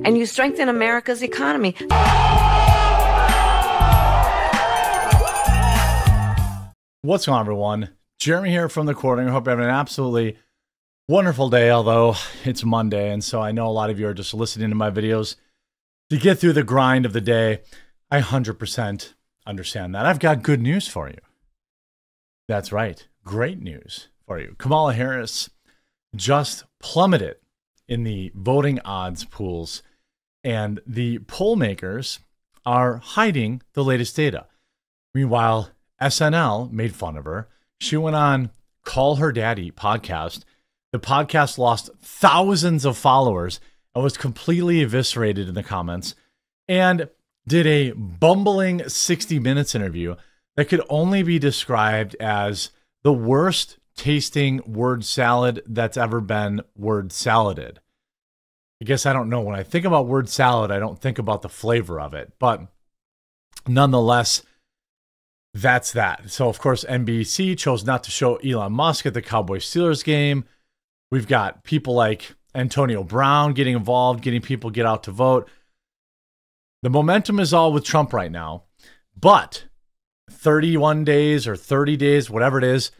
and you strengthen America's economy. What's going on, everyone? Jeremy here from the Quartering. I hope you're having an absolutely wonderful day, although it's Monday, and so I know a lot of you are just listening to my videos to get through the grind of the day. I 100% understand that. I've got good news for you. That's right. Great news for you. Kamala Harris just plummeted in the voting odds pools, and the poll makers are hiding the latest data. Meanwhile, SNL made fun of her. She went on Call Her Daddy podcast. The podcast lost thousands of followers and was completely eviscerated in the comments, and did a bumbling 60 Minutes interview that could only be described as the worst tasting word salad that's ever been word saladed. I guess I don't know. When I think about word salad, I don't think about the flavor of it, but nonetheless, that's that. So, of course, NBC chose not to show Elon Musk at the Cowboys-Steelers game. We've got people like Antonio Brown getting involved, getting people get out to vote. The momentum is all with Trump right now, but 31 days or 30 days, whatever it is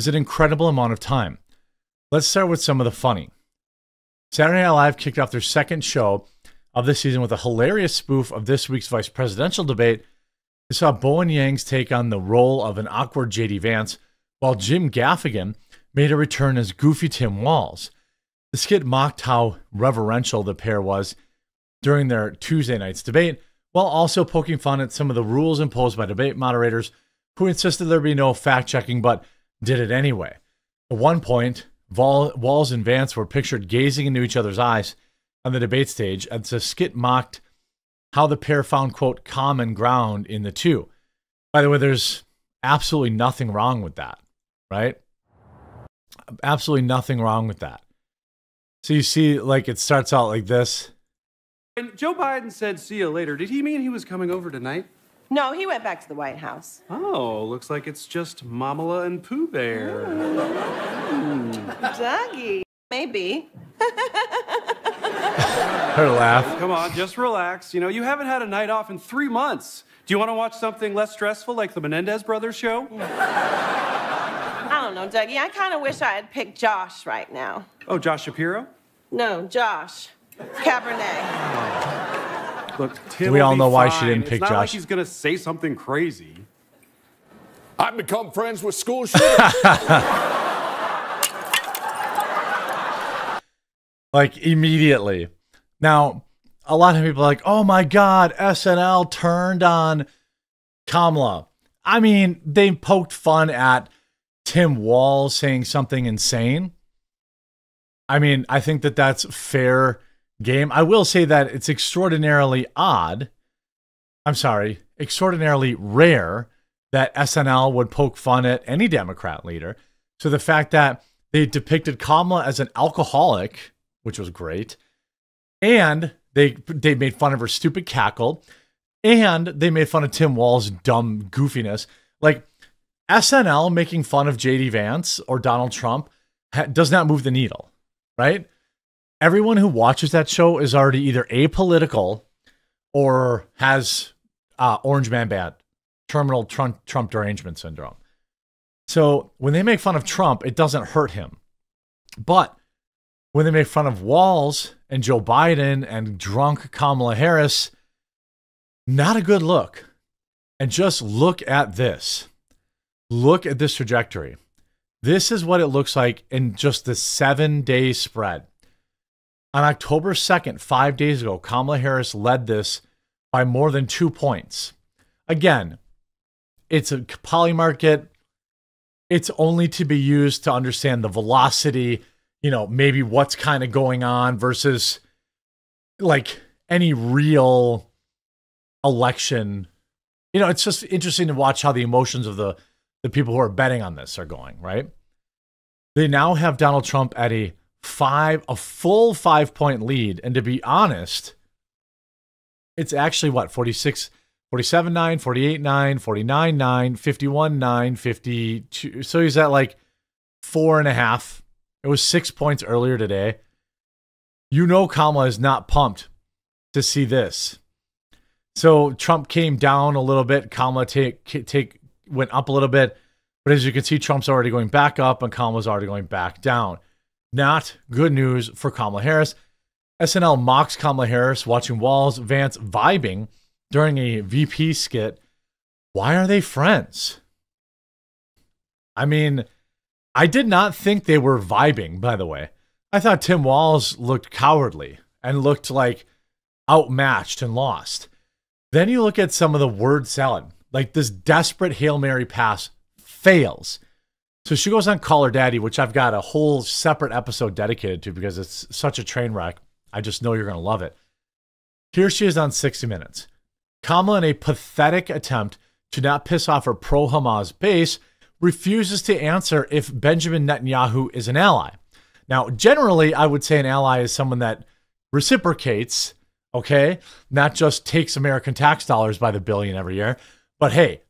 an incredible amount of time. Let's start with some of the funny. Saturday Night Live kicked off their second show of this season with a hilarious spoof of this week's vice presidential debate. We saw Bowen Yang's take on the role of an awkward J.D. Vance, while Jim Gaffigan made a return as goofy Tim Walz. The skit mocked how reverential the pair was during their Tuesday night's debate, while also poking fun at some of the rules imposed by debate moderators who insisted there be no fact-checking but did it anyway. At one point, Walz and Vance were pictured gazing into each other's eyes on the debate stage, as the skit mocked how the pair found, quote, common ground in the two. By the way, there's absolutely nothing wrong with that, right? Absolutely nothing wrong with that. So you see, like, it starts out like this. And Joe Biden said, see you later. Did he mean he was coming over tonight? No, he went back to the White House. Oh, looks like it's just Mamala and Pooh Bear. Dougie. Maybe. Her laugh. Come on, just relax. You know, you haven't had a night off in 3 months. Do you want to watch something less stressful like the Menendez Brothers show? I don't know, Dougie. I kind of wish I had picked Josh right now. Oh, Josh Shapiro? No, Josh. Cabernet. Look, Tim We all will be know why fine. she didn't pick It's not like Josh. he's going to say something crazy. I've become friends with school shooters. Like, immediately. Now, a lot of people are like, oh my God, SNL turned on Kamala. I mean, they poked fun at Tim Walz saying something insane. I mean, I think that that's fair game. I will say that it's extraordinarily extraordinarily rare that SNL would poke fun at any Democrat leader. So the fact that they depicted Kamala as an alcoholic, which was great, and they made fun of her stupid cackle, and they made fun of Tim Walz's dumb goofiness. Like, SNL making fun of J.D. Vance or Donald Trump does not move the needle, right? Everyone who watches that show is already either apolitical or has Orange Man Bad, terminal Trump derangement syndrome. So when they make fun of Trump, it doesn't hurt him. But when they make fun of Walz and Joe Biden and drunk Kamala Harris, not a good look. And just look at this. Look at this trajectory. This is what it looks like in just the 7-day spread. On October 2nd, 5 days ago, Kamala Harris led this by more than 2 points. Again, it's a poly market. It's only to be used to understand the velocity, you know, maybe what's kind of going on versus like any real election. You know, it's just interesting to watch how the emotions of the people who are betting on this are going, right? They now have Donald Trump at a full 5-point lead. And to be honest, it's actually what, 46, 47-9, 48-9, 49-9, 51-9, 52. So he's at like 4.5. It was 6 points earlier today. You know Kamala is not pumped to see this. So Trump came down a little bit. Kamala went up a little bit. But as you can see, Trump's already going back up and Kamala's already going back down. Not good news for Kamala Harris. SNL mocks Kamala Harris watching Walz Vance vibing during a VP skit. Why are they friends? I mean, I did not think they were vibing, by the way. I thought Tim Walz looked cowardly and looked like outmatched and lost. Then you look at some of the word salad, like this desperate Hail Mary pass fails. So she goes on Call Her Daddy, which I've got a whole separate episode dedicated to because it's such a train wreck. I just know you're going to love it. Here she is on 60 Minutes. Kamala, in a pathetic attempt to not piss off her pro-Hamas base, refuses to answer if Benjamin Netanyahu is an ally. Now, generally, I would say an ally is someone that reciprocates, okay? Not just takes American tax dollars by the billion every year. But hey,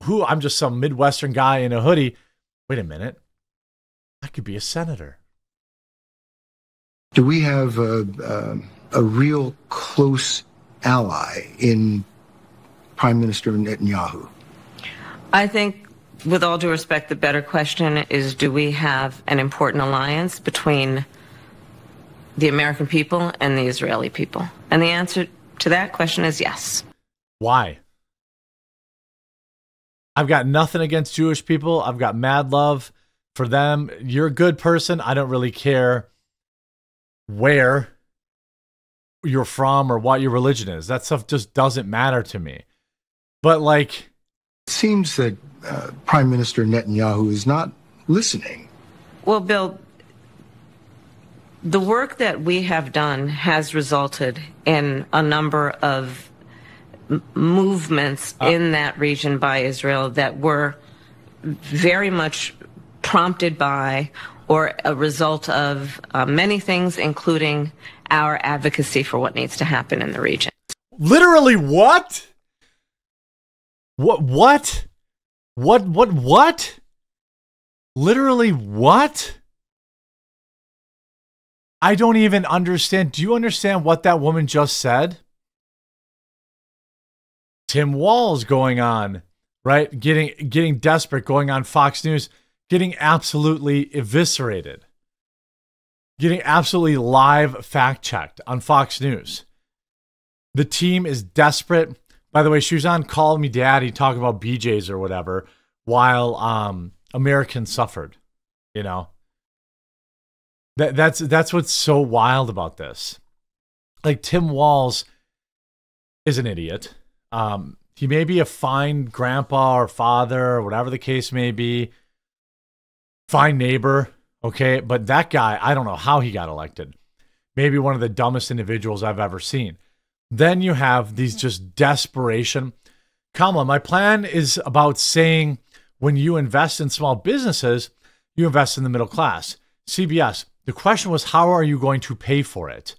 I'm just some Midwestern guy in a hoodie. Wait a minute. I could be a senator. Do we have a real close ally in Prime Minister Netanyahu? I think, with all due respect, the better question is, do we have an important alliance between the American people and the Israeli people? And the answer to that question is yes. Why? I've got nothing against Jewish people. I've got mad love for them. You're a good person. I don't really care where you're from or what your religion is. That stuff just doesn't matter to me. But like, It seems that Prime Minister Netanyahu is not listening. Well, Bill, the work that we have done has resulted in a number of movements in that region by Israel that were very much prompted by or a result of many things, including our advocacy for what needs to happen in the region. literally what? What? Literally what? I don't even understand. Do you understand what that woman just said? Tim Walz going on, right? Getting desperate, going on Fox News, getting absolutely eviscerated. Getting absolutely live fact-checked on Fox News. The team is desperate. By the way, she was on Call Me Daddy talking about BJ's or whatever while Americans suffered, you know. That's what's so wild about this. Like, Tim Walz is an idiot. He may be a fine grandpa or father or whatever the case may be. Fine neighbor, okay? But that guy, I don't know how he got elected. Maybe one of the dumbest individuals I've ever seen. Then you have these just desperation. Kamala, my plan is about saying when you invest in small businesses, you invest in the middle class. CBS, the question was, how are you going to pay for it?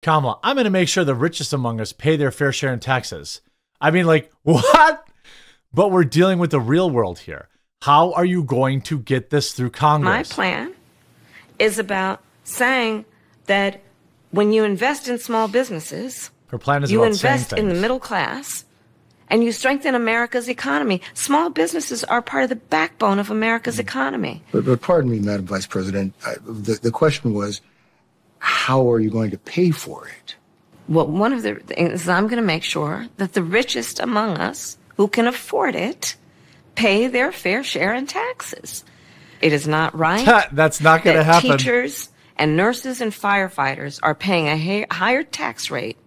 Kamala, I'm going to make sure the richest among us pay their fair share in taxes. I mean, like, what? But we're dealing with the real world here. How are you going to get this through Congress? My plan is about saying that when you invest in small businesses, her plan is you about saying invest in the things. middle class and you strengthen America's economy. Small businesses are part of the backbone of America's economy. But pardon me, Madam Vice President, the question was, how are you going to pay for it? Well, one of the things is I'm going to make sure that the richest among us who can afford it pay their fair share in taxes. It is not right. That's not going to that happen. Teachers and nurses and firefighters are paying a higher tax rate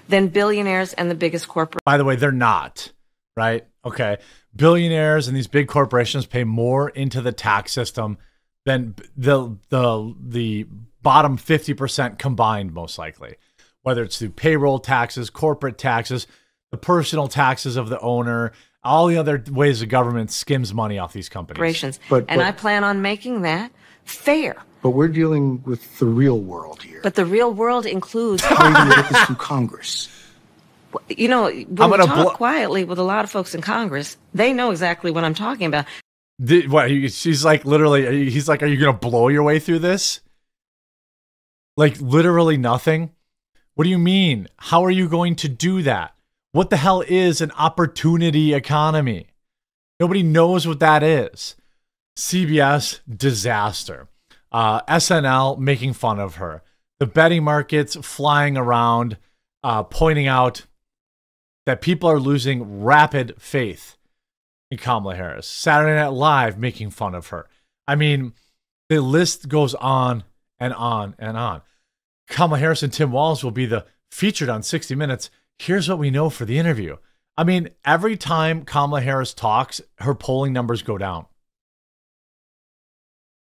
than billionaires and the biggest corporations. By the way, they're not, right? Okay. Billionaires and these big corporations pay more into the tax system than the bottom 50% combined, most likely. Whether it's through payroll taxes, corporate taxes, the personal taxes of the owner, all the other ways the government skims money off these companies. But I plan on making that fair. But we're dealing with the real world here. But the real world includes... How are you going to get this through Congress? You know, when we talk quietly with a lot of folks in Congress, they know exactly what I'm talking about. She's like, literally, he's like, are you going to blow your way through this? Like, literally nothing. What do you mean? How are you going to do that? What the hell is an opportunity economy? Nobody knows what that is. CBS, disaster. SNL making fun of her. The betting markets flying around, pointing out that people are losing rapid faith in Kamala Harris. Saturday Night Live making fun of her. I mean, the list goes on and on and on. Kamala Harris and Tim Walz will be featured on 60 Minutes. Here's what we know for the interview. I mean, every time Kamala Harris talks, her polling numbers go down.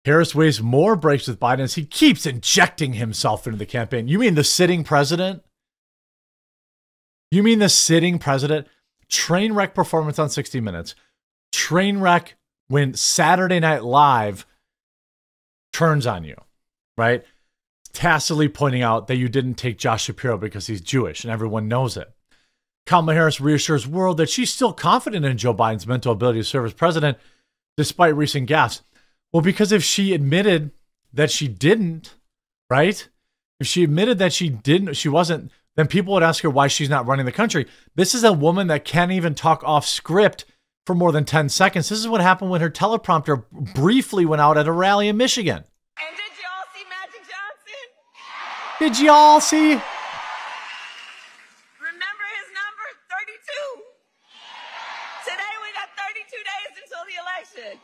Harris weighs more breaks with Biden as he keeps injecting himself into the campaign. You mean the sitting president? You mean the sitting president? Train wreck performance on 60 Minutes. Train wreck when Saturday Night Live turns on you, right? Tacitly pointing out that you didn't take Josh Shapiro because he's Jewish, and everyone knows it. Kamala Harris reassures world that she's still confident in Joe Biden's mental ability to serve as president despite recent gaffes. Well, because if she admitted that she didn't, right? If she admitted that she wasn't, then people would ask her why she's not running the country. This is a woman that can't even talk off script for more than 10 seconds. This is what happened when her teleprompter briefly went out at a rally in Michigan. And did y'all see Magic Johnson? Did y'all see? Remember his number? 32. Today we got 32 days until the election.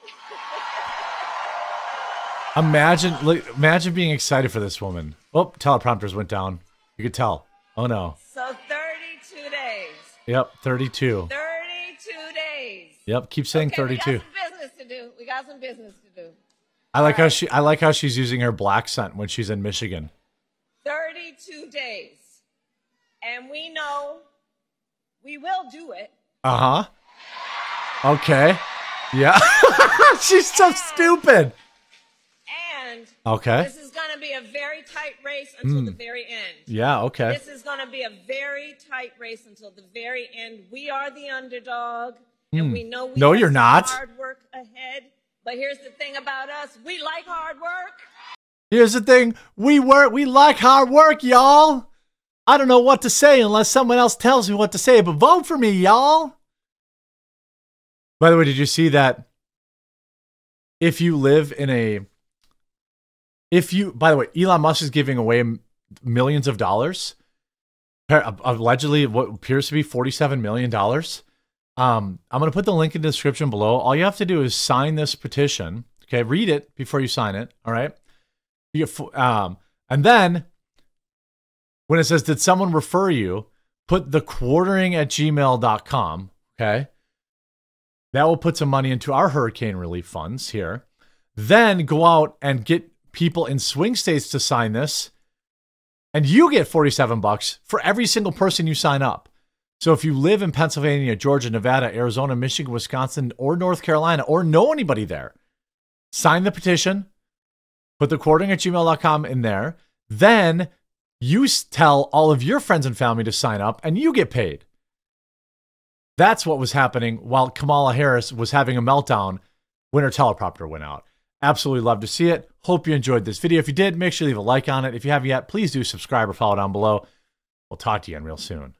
Imagine being excited for this woman. Oh, teleprompters went down. You could tell. Oh no. So 32 days. Yep, 32. 32 days. Yep, keep saying Okay, 32. We got some business to do. We got some business to do. I like how she's using her black scent when she's in Michigan. 32 days. And we know we will do it. Uh-huh. Okay. Yeah. She's so stupid. And okay. This is going to be a very tight race until the very end. Yeah, okay. This is going to be a very tight race until the very end. We are the underdog, and we know we No, have you're some not. hard work ahead. But here's the thing about us. We like hard work. Here's the thing. We like hard work, y'all. I don't know what to say unless someone else tells me what to say, but vote for me, y'all. By the way, did you see that if you live in by the way, Elon Musk is giving away millions of dollars, allegedly what appears to be $47 million. I'm going to put the link in the description below. All you have to do is sign this petition. Okay, read it before you sign it. All right. You get, and then when it says, did someone refer you, put thequartering@gmail.com. Okay. That will put some money into our hurricane relief funds here. Then go out and get people in swing states to sign this. And you get $47 for every single person you sign up. So if you live in Pennsylvania, Georgia, Nevada, Arizona, Michigan, Wisconsin, or North Carolina, or know anybody there, sign the petition, put thequartering@gmail.com in there. Then you tell all of your friends and family to sign up and you get paid. That's what was happening while Kamala Harris was having a meltdown when her teleprompter went out. Absolutely love to see it. Hope you enjoyed this video. If you did, make sure you leave a like on it. If you haven't yet, please do subscribe or follow down below. We'll talk to you again real soon.